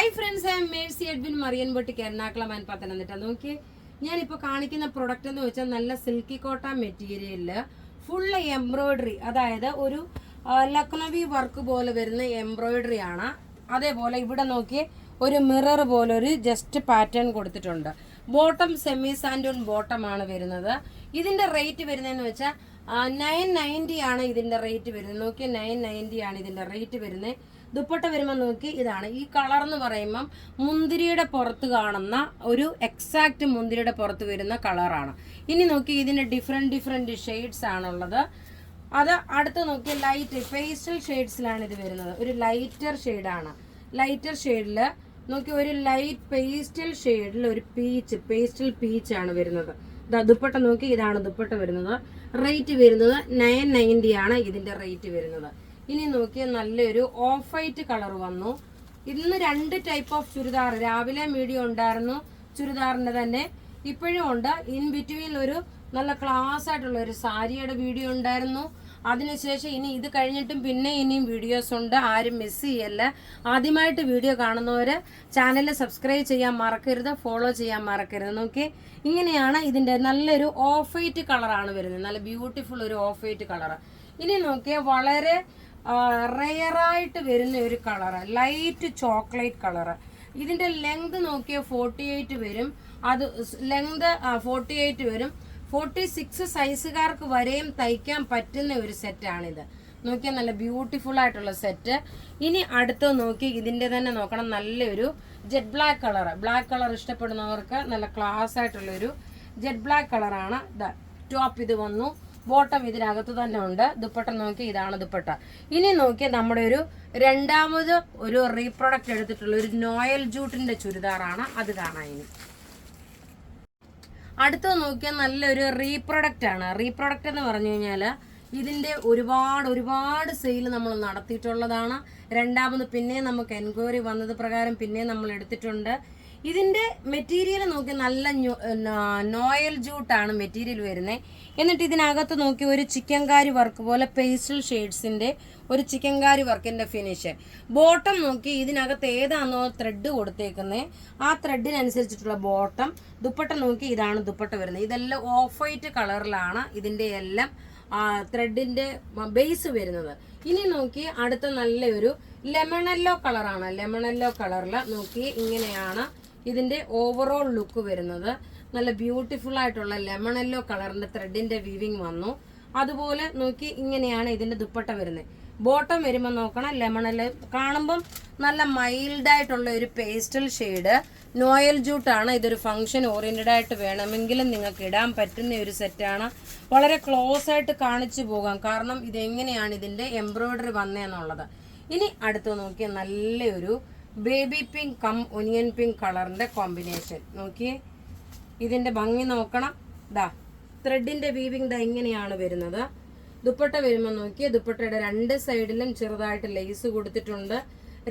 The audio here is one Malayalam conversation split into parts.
Hi friends, I'm Mercy Edwin Marian boutique Ernakulam and Pathanamthitta. നോക്കി, ഞാനിപ്പോൾ കാണിക്കുന്ന പ്രൊഡക്റ്റ് എന്ന് വെച്ചാൽ നല്ല സിൽക്കി കോട്ട മെറ്റീരിയലില് ഫുൾ എംബ്രോയിഡറി, അതായത് ഒരു ലക്നവി വർക്ക് പോലെ വരുന്ന എംബ്രോയിഡറി ആണ്. അതേപോലെ ഇവിടെ നോക്കി ഒരു മിറർ പോലെ ഒരു ജസ്റ്റ് പാറ്റേൺ കൊടുത്തിട്ടുണ്ട്. ബോട്ടം സെമി സാൻഡൂൺ ബോട്ടം ആണ് വരുന്നത്. ഇതിന്റെ റേറ്റ് വരുന്നതെന്ന് വെച്ചാൽ 990 ആണ് ഇതിന്റെ റേറ്റ് വരുന്നത്. നോക്കി, 990 ആണ് ഇതിന്റെ റേറ്റ് വരുന്നത്. ദുപ്പട്ട വരുമ്പോൾ നോക്കി, ഇതാണ് ഈ കളർ എന്ന് പറയുമ്പം മുന്തിരിയുടെ പുറത്ത് കാണുന്ന ഒരു എക്സാക്ട് മുന്തിരിയുടെ പുറത്ത് വരുന്ന കളറാണ്. ഇനി നോക്കി, ഇതിന് ഡിഫറെന്റ് ഷെയ്ഡ്സ് ആണുള്ളത്. അത് അടുത്ത് നോക്കി, ലൈറ്റ് പേസ്റ്റൽ ഷെയ്ഡ്സിലാണ് ഇത് വരുന്നത്. ഒരു ലൈറ്റർ ഷെയ്ഡാണ്. ലൈറ്റർ ഷെയ്ഡില് നോക്കി, ഒരു ലൈറ്റ് പേസ്റ്റൽ ഷെയ്ഡിൽ ഒരു പേസ്റ്റൽ പീച്ച് ആണ് വരുന്നത്. ദുപ്പട്ട നോക്കി, ഇതാണ് ദുപ്പട്ട വരുന്നത്. റേറ്റ് വരുന്നത് 990 ആണ് ഇതിന്റെ റേറ്റ് വരുന്നത്. ഇനി നോക്കിയാൽ നല്ലൊരു ഓഫ് വൈറ്റ് കളർ വന്നു. ഇന്ന് 2 ടൈപ്പ് ഓഫ് ചുരിദാർ, രാവിലെ മീഡിയം ഉണ്ടായിരുന്നു ചുരിദാറിന്റെ തന്നെ, ഇപ്പോഴും ഉണ്ട്. ഇൻ ബിറ്റ്വീൻ ഒരു നല്ല ക്ലാസ് ആയിട്ടുള്ള ഒരു സാരിയുടെ വീഡിയോ ഉണ്ടായിരുന്നു. അതിനുശേഷം ഇനി ഇത് കഴിഞ്ഞിട്ടും പിന്നെ ഇനിയും വീഡിയോസ് ഉണ്ട്. ആരും മിസ് ചെയ്യല്ല. ആദ്യമായിട്ട് വീഡിയോ കാണുന്നവര് ചാനൽ സബ്സ്ക്രൈബ് ചെയ്യാൻ മറക്കരുത്, ഫോളോ ചെയ്യാൻ മറക്കരുത്. നോക്കി, ഇങ്ങനെയാണ് ഇതിന്റെ നല്ലൊരു ഓഫ് വൈറ്റ് കളറാണ് വരുന്നത്. നല്ല ബ്യൂട്ടിഫുൾ ഒരു ഓഫ് വൈറ്റ് കളർ. ഇനി നോക്കിയാൽ വളരെ റെയറായിട്ട് വരുന്ന ഒരു കളറ്, ലൈറ്റ് ചോക്ലേറ്റ് കളറ്. ഇതിന്റെ ലെങ്ത് നോക്കിയാൽ 48 വരും. അത് ലെങ്ത് 48 വരും. 46 സൈസുകാർക്ക് വരെയും തയ്ക്കാൻ പറ്റുന്ന ഒരു സെറ്റാണിത്. നോക്കിയാൽ നല്ല ബ്യൂട്ടിഫുൾ ആയിട്ടുള്ള സെറ്റ്. ഇനി അടുത്ത് നോക്കി, ഇതിന്റെ തന്നെ നോക്കണം, നല്ലൊരു jet black colour. Black colour ഇഷ്ടപ്പെടുന്നവർക്ക് നല്ല ക്ലാസ് ആയിട്ടുള്ള ഒരു ജെറ്റ് ബ്ലാക്ക് കളറാണ്. ടോപ്പ് ഇത് വന്നു, ബോട്ടം ഇതിനകത്ത് തന്നെ ഉണ്ട്. ദുപ്പട്ട നോക്കി, ഇതാണ് ദുപ്പട്ട. ഇനി നോക്കി, നമ്മുടെ ഒരു രണ്ടാമത് ഒരു റീപ്രൊഡക്റ്റ് എടുത്തിട്ടുള്ള ഒരു നോയൽ ജൂട്ടിന്റെ ചുരിദാറാണ്. അത് കാണാൻ ഇനി അടുത്തത് നോക്കിയാൽ നല്ലൊരു റീപ്രൊഡക്റ്റ് ആണ്. റീപ്രൊഡക്റ്റ് എന്ന് പറഞ്ഞു കഴിഞ്ഞാൽ ഇതിന്റെ ഒരുപാട് സെയിൽ നമ്മൾ നടത്തിയിട്ടുള്ളതാണ്. രണ്ടാമത് പിന്നെ നമുക്ക് എൻക്വയറി വന്നത് പ്രകാരം പിന്നെ നമ്മൾ എടുത്തിട്ടുണ്ട്. ഇതിന്റെ മെറ്റീരിയൽ നോക്കി, നല്ല നോയൽ ജൂട്ടാണ് മെറ്റീരിയൽ വരുന്നത്. എന്നിട്ട് ഇതിനകത്ത് നോക്കി ഒരു ചിക്കൻകാരി വർക്ക് പോലെ പേസ്റ്റൽ ഷെയ്ഡ്സിന്റെ ഒരു ചിക്കൻകാരി വർക്കിന്റെ ഫിനിഷ്. ബോട്ടം നോക്കി, ഇതിനകത്ത് ഏതാണോ ത്രെഡ് കൊടുത്തേക്കുന്നത് ആ ത്രെഡിനനുസരിച്ചിട്ടുള്ള ബോട്ടം. ദുപ്പട്ട നോക്കി, ഇതാണ് ദുപ്പട്ട വരുന്നത്. ഇതെല്ലാം ഓഫ് വൈറ്റ് കളറിലാണ് ഇതിന്റെ എല്ലാം ത്രെഡിന്റെ ബേസ് വരുന്നത്. ഇനി നോക്കി, അടുത്ത നല്ലൊരു ലെമണല്ലോ കളറാണ്. ലെമണല്ലോ കളറിൽ നോക്കി, ഇങ്ങനെയാണ് ഇതിന്റെ ഓവറോൾ ലുക്ക് വരുന്നത്. നല്ല ബ്യൂട്ടിഫുൾ ആയിട്ടുള്ള ലെമൺ യെല്ലോ കളറിന്റെ ത്രെഡിന്റെ വീവിങ് വന്നു. അതുപോലെ നോക്കി, ഇങ്ങനെയാണ് ഇതിന്റെ ദുപ്പട്ട വരുന്നത്. ബോട്ടം വരുമ്പോൾ നോക്കണം, ലെമൺ യെല്ലോ കാണുമ്പം നല്ല മൈൽഡ് ആയിട്ടുള്ള ഒരു പേസ്റ്റൽ ഷെയ്ഡ് നോയൽ ജൂട്ടാണ്. ഇതൊരു ഫംഗ്ഷൻ ഓറിയന്റഡ് ആയിട്ട് വേണമെങ്കിലും നിങ്ങൾക്ക് ഇടാൻ പറ്റുന്ന ഒരു സെറ്റാണ്. വളരെ ക്ലോസ് ആയിട്ട് കാണിച്ചു പോകാം, കാരണം ഇതെങ്ങനെയാണ് ഇതിന്റെ എംബ്രോയിഡറി വന്നതെന്നുള്ളത്. ഇനി അടുത്ത് നോക്കിയാൽ നല്ലൊരു baby pink cum onion pink കളറിന്റെ കോമ്പിനേഷൻ. നോക്കിയേ, ഇതിന്റെ ഭംഗി നോക്കണം. ത്രെഡിന്റെ വീവിങ് ഇങ്ങനെയാണ് വരുന്നത്. ദുപ്പട്ട വരുമ്പോൾ നോക്കിയേ, ദുപ്പട്ടയുടെ 2 സൈഡിലും ചെറുതായിട്ട് ലേസ് കൊടുത്തിട്ടുണ്ട്.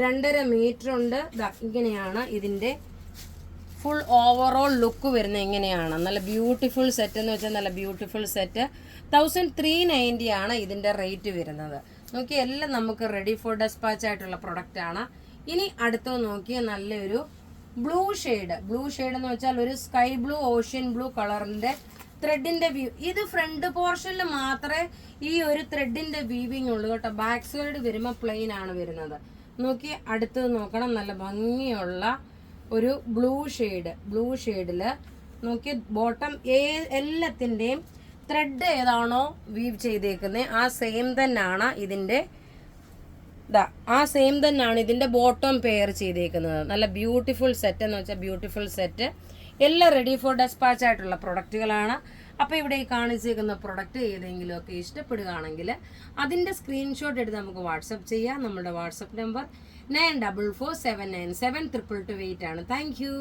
2.5 മീറ്റർ ഉണ്ട്. ഇങ്ങനെയാണ് ഇതിന്റെ ഫുൾ ഓവറോൾ ലുക്ക് വരുന്നത്. ഇങ്ങനെയാണ് നല്ല ബ്യൂട്ടിഫുൾ സെറ്റ് എന്ന് വെച്ചാൽ നല്ല ബ്യൂട്ടിഫുൾ സെറ്റ്. 1390 ആണ് ഇതിന്റെ റേറ്റ് വരുന്നത്. നോക്കി, എല്ലാം നമുക്ക് റെഡി ഫോർ ഡെസ്പാച്ച് ആയിട്ടുള്ള പ്രൊഡക്റ്റ് ആണ്. ഇനി അടുത്ത് നോക്കിയ നല്ലൊരു ബ്ലൂ ഷെയ്ഡ് എന്ന് വെച്ചാൽ ഒരു സ്കൈ ബ്ലൂ, ഓഷ്യൻ ബ്ലൂ കളറിന്റെ ത്രെഡിന്റെ വ്യൂ. ഇത് ഫ്രണ്ട് പോർഷനിൽ മാത്രമേ ഈ ഒരു ത്രെഡിന്റെ വീവിങ് ഉള്ളൂ കേട്ടോ. ബാക്ക് സൈഡ് വരുമ്പോൾ പ്ലെയിൻ ആണ് വരുന്നത്. നോക്കി, അടുത്ത് നോക്കണം, നല്ല ഭംഗിയുള്ള ഒരു ബ്ലൂ ഷെയ്ഡില് നോക്കി, ബോട്ടം എല്ലാത്തിന്റെയും ത്രെഡ് ഏതാണോ വീവ് ചെയ്തേക്കുന്നത് ആ സെയിം തന്നെയാണ് ഇതിന്റെ ഇതിന്റെ ബോട്ടം പെയർ ചെയ്തേക്കുന്നത്. നല്ല ബ്യൂട്ടിഫുൾ സെറ്റ് എന്ന് വെച്ചാൽ ബ്യൂട്ടിഫുൾ സെറ്റ്. എല്ലാം റെഡി ഫോർ ഡെസ്പാച്ച് ആയിട്ടുള്ള പ്രൊഡക്റ്റുകളാണ്. അപ്പോൾ ഇവിടെ ഈ കാണിച്ചേക്കുന്ന പ്രൊഡക്റ്റ് ഏതെങ്കിലും ഒക്കെ ഇഷ്ടപ്പെടുകയാണെങ്കിൽ അതിന്റെ സ്ക്രീൻഷോട്ട് എടുത്ത് നമുക്ക് വാട്സപ്പ് ചെയ്യാം. നമ്മുടെ വാട്സപ്പ് നമ്പർ 9447972228 ആണ്. Thank you.